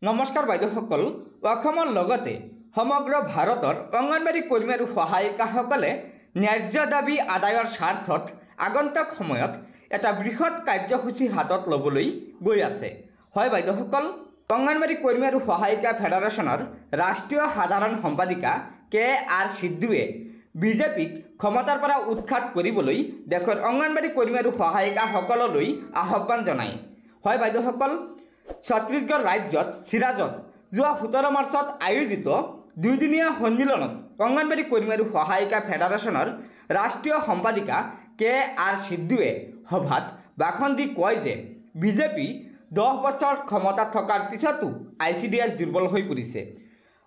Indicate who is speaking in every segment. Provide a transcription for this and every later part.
Speaker 1: নমস্কাৰ বাইদেউসকল অসমৰ লগতে সমগ্ৰ ভাৰতৰ অংগনবাড়ী কৰ্মী আৰু সহায়িকাসকলে ন্যায্য দাবী আদায়ৰ স্বাৰ্থত আগন্তুক সময়ত এটা বৃহৎ কাৰ্যসূচী হাতত ল'বলৈ গৈ আছে। হয় বাইদেউসকল, অংগনবাড়ী কৰ্মী আৰু সহায়িকা ফেডাৰেশ্যনৰ ৰাষ্ট্ৰীয় সাধাৰণ সম্পাদিকা কে.আৰ. সিদ্ধুৱে বিজেপিক ক্ষমতাৰ পৰা উৎখাত কৰিবলৈ দেশৰ অংগনবাড়ী কৰ্মী আৰু সহায়িকাসকললৈ আহ্বান জনায়। হয় বাইদেউসকল, ছত্তীশগড় ৰাজ্যত চিৰাজত যোৱা 17 মাৰ্চত আয়োজিত দুইদিনীয়া সন্মিলনত অংগনবাড়ী কৰ্মী আৰু সহায়িকা ফেডাৰেশ্যনৰ ৰাষ্ট্ৰীয় সম্পাদিকা কে.আৰ. সিদ্ধুৱে সভাত ভাষণ দি কয় যে বিজেপি 10 বছৰ ক্ষমতাত থকাৰ পিছতো ICDS দুৰ্বল হৈ পৰিছে।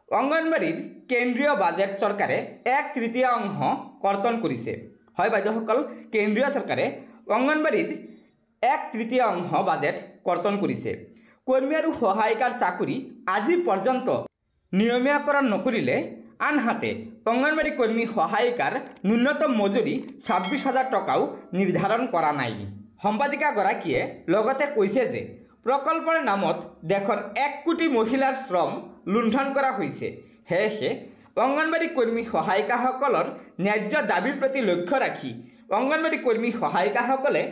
Speaker 1: অংগনবাড়ীৰ কেন্দ্ৰীয় বাজেট চৰকাৰে 1/3 কৰ্তন কৰিছে। হয় বাইদেউসকল, কেন্দ্ৰীয় চৰকাৰে অংগনবাড়ীৰ 1/3 বাজেট কৰ্তন কৰিছে। কৰ্মী আৰু সহায়িকাৰ চাকৰি আজি পৰ্যন্ত নিয়মীয়াকৰণ নকৰিলে, আনহাতে অংগনবাড়ী কৰ্মী সহায়িকাৰ ন্যূনতম মজুৰি 26,000 টকাও নিৰ্ধাৰণ কৰা নাই। সম্পাদিকাগৰাকীয়ে লগতে কৈছে যে প্ৰকল্পৰ নামত দেশৰ 1 কোটি মহিলাৰ শ্ৰম লুণ্ঠন কৰা হৈছে। সেয়েহে অংগনবাড়ী কৰ্মী সহায়িকাসকলৰ ন্যায্য দাবীৰ প্ৰতি লক্ষ্য ৰাখি অংগনবাড়ী কৰ্মী সহায়িকাসকলে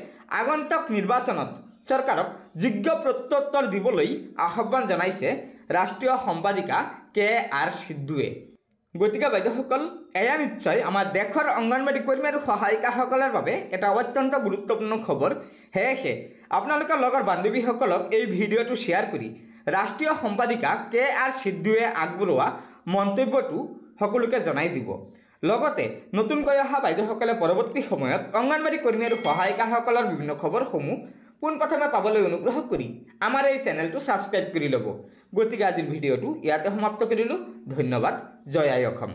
Speaker 1: আগন্তুক নিৰ্বাচনত চৰকাৰক যোগ্য প্ৰত্যুত্তৰ দিবলৈ আহ্বান জনাইছে ৰাষ্ট্ৰীয় সম্পাদিকা কে.আৰ. সিদ্ধুৱে। গতিকে বাইদেউসকল, এয়া নিশ্চয় আমাৰ দেশৰ অংগনবাড়ী কৰ্মী আৰু সহায়িকাসকলৰ বাবে এটা অত্যন্ত গুৰুত্বপূৰ্ণ খবৰ। সেয়েহে আপোনালোকৰ লগৰ বান্ধৱীসকলক এই ভিডিঅ'টো শ্বেয়াৰ কৰি ৰাষ্ট্ৰীয় সম্পাদিকা কে.আৰ. সিদ্ধুৱে আগবঢ়োৱা মন্তব্যটো সকলোকে জনাই দিব। লগতে নতুনকৈ অহা বাইদেউসকলে পৰৱৰ্তী সময়ত অংগনবাড়ী কৰ্মী আৰু সহায়িকাসকলৰ বিভিন্ন খবৰসমূহ পোনপ্ৰথমে পাবলৈ অনুগ্ৰহ কৰি আমাৰ এই চেনেলটো ছাবস্ক্ৰাইব কৰি ল'ব। গতিকে আজিৰ ভিডিঅ'টো ইয়াতে সমাপ্ত কৰিলোঁ। ধন্যবাদ। জয় আই অসম।